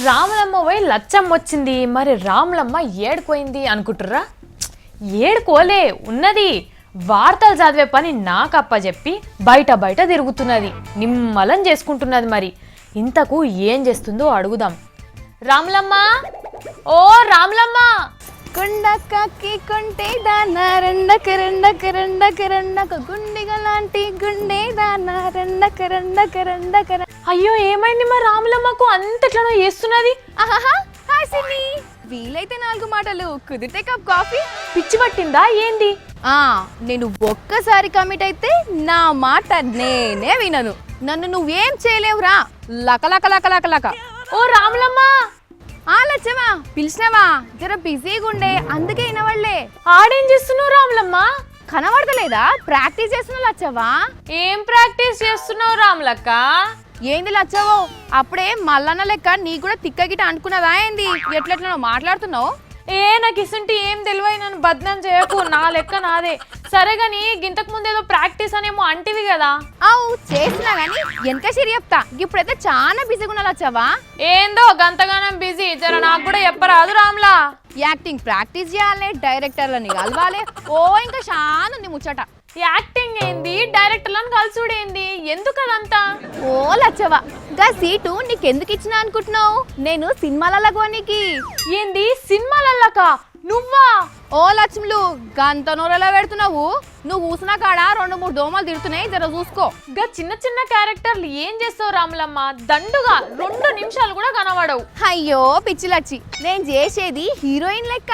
రాములమ్మ పోయి లచ్చమ్మ వచ్చింది, మరి రాములమ్మ ఏడుకోయింది అనుకుంటుర్రా? ఏడుకోలే, ఉన్నది. వార్తలు చదివే పని నాకు అప్పచెప్పి బయట బయట తిరుగుతున్నది, నిమ్మలం చేసుకుంటున్నది. మరి ఇంతకు ఏం చేస్తుందో అడుగుదాం. రాములమ్మ, ఓ రాములమ్మ! కొండకి కొంటే దానా రెండక రెండక రెండక రెండక గుండెగ లాంటి గుండె దానా రెండక రెండక రెండక. అయ్యో, ఏమైంది మా రాములమ్మకు అంతట్లనో చేస్తున్నది? ఆహాహా, హాయ్ సిన్ని. వీలైతే 4 మాటలు, కుదిరితే కప్ కాఫీ. పిచ్చి పట్టిందా ఏంది? నేను ఒక్కసారి కమిట్ అయితే నా మాట నేనే వినను. నన్ను నువ్వేం చేయలేవురా, లక లక లక లక లక. ఓ రాములమ్మ! లచ్చవా, పిలిచినవా? జర బిజీగా ఉండే, అందుకే వినవళ్లే. ఆడేం చేస్తున్నావు రాములమ్మ? కనబడతలేదా? ప్రాక్టీస్ చేస్తున్నా లచ్చవా. ఏం ప్రాక్టీస్ చేస్తున్నావు రాములక్క? ఏంది లచ్చవో, అప్పుడే మల్లన్న లెక్క నీ కూడా తిక్కగిట అనుకున్నదా ఏంది? ఎట్లెట్లనో మాట్లాడుతున్నావు. నాకు ఇసుంటి ఏం తెలివై, నన్ను బద్నాం చేయకు. నా లెక్క నాదే. సరే గాని ఇంతకు ముందు ఏదో ప్రాక్టీస్ అనేమో అంటివి కదా? అవు చేసినా గాని వెనక సిరి చెప్తా. ఇప్పుడైతే చాలా బిజీగా ఉన్నా లచ్చవా. ఏందో గంతగానం బిజీ, జర నాకు కూడా చెప్పరాదు రాములా? యాక్టింగ్ ప్రాక్టీస్ చేయాలి, డైరెక్టర్లని కలవాలి, ఓ ఇంకా చాలా ఉంది ముచ్చట. యాక్టింగ్ ఏంది, డైరెక్టర్లను కలుసుడేంది, ఎందుకు అదంతా? ఓ లచ్చవా, గా సీటు నీకెందుకు ఇచ్చినా అనుకుంటున్నావు? నేను సినిమాలలో కోనికి. ఏంది సినిమాలల్లక? నువ్వా? ఓ లక్ష్ములు, గంత నూరలో పెడుతున్నావు. నువ్వు ఊసిన కాడ 2-3 దోమలు తిడుతున్నాయి, జర చూసుకో. గా చిన్న చిన్న క్యారెక్టర్లు ఏం చేస్తావు రాములమ్మ? దండుగా 2 నిమిషాలు కూడా కనబడవు. అయ్యో పిచ్చి లచ్చి, నేను చేసేది హీరోయిన్ లెక్క.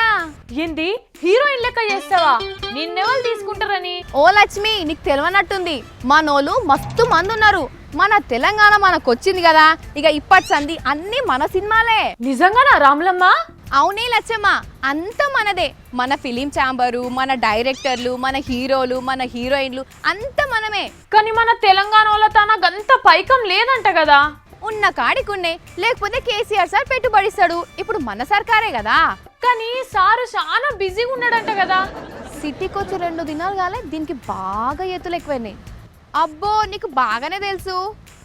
ఏంది హీరోయిన్ లెక్క చేస్తావా? నిన్నెవరు తీసుకుంటారని? ఓ లక్ష్మి, నీకు తెలియనట్టుంది. మనోళ్ళు మస్తు మంది ఉన్నారు. మన తెలంగాణ మనకొచ్చింది కదా, ఇక ఇప్పటి సంది అన్ని మన సినిమాలే. నిజంగానా రాములమ్మ? అవునే లచ్చమ్మ, అంత మనదే. మన ఫిలిం ఛాంబరు, మన డైరెక్టర్లు, మన హీరోలు, మన హీరోయిన్లు అంత మనమే. కానీ మన తెలంగాణలో తనకంత పైకం లేదంట కదా? ఉన్న కాడికున్నే, లేకపోతే కేసీఆర్ సార్ పెట్టుబడిస్తాడు. ఇప్పుడు మన సర్కారే కదా. కానీ సారు చాలా బిజీగా ఉన్నాడంట కదా? సిటీకి వచ్చి 2 దినాలు కాలే, దీనికి బాగా ఎత్తులు ఎక్కువైనాయి. అబ్బో, నీకు బాగానే తెలుసు.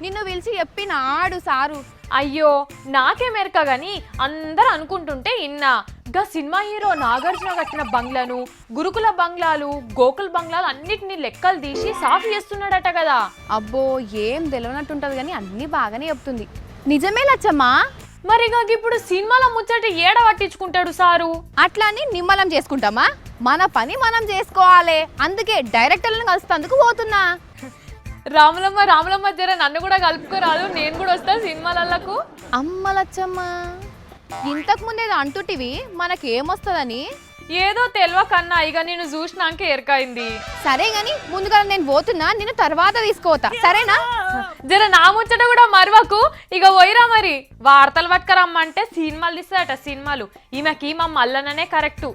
నిన్ను పిలిచి చెప్పినాడు సారు. అయ్యో, నాకే మెరక గాని అందరు అనుకుంటుంటే ఇన్నా. గా సినిమా హీరో నాగార్జున కట్టిన బంగ్లాను, గురుకుల బంగ్లాలు, గోకుల్ బంగ్లాలు అన్నిటిని లెక్కలు తీసి సాఫ్ చేస్తున్నాడట కదా? అబ్బో, ఏం తెలియనట్టుంటది కానీ అన్ని బాగానే చెప్తుంది. నిజమే లచ్చమ్మా. మరి ఇప్పుడు సినిమాల ముచ్చట ఏడ పట్టించుకుంటాడు సారు? అట్లా అని నిమ్మలం చేసుకుంటామా? మన పని మనం చేసుకోవాలి. అందుకే డైరెక్టర్లను కలుస్తందుకు పోతున్నా. రాములమ్మ రాములమ్మ, జర నన్ను కూడా కలుపుకోరాదు, నేను కూడా వస్తా సినిమాలకు. అమ్మ లచ్చమ్మ, ఇంతకు ముందేదో అంటుంటివి మనకేమొస్తుందని. ఏదో తెలియకన్నా ఇక నేను చూసినాక ఎరకైంది. సరే గాని ముందుగా నేను పోతున్నా, నేను తర్వాత తీసుకోతా, సరేనా? జర నా ముచ్చట కూడా మరవకు. ఇక పోయిరా మరి. వార్తలు పట్టుకరమ్మంటే సినిమాలు తీస్తాడట. సినిమాలు ఈమెకి మా మల్లననే కరెక్టు.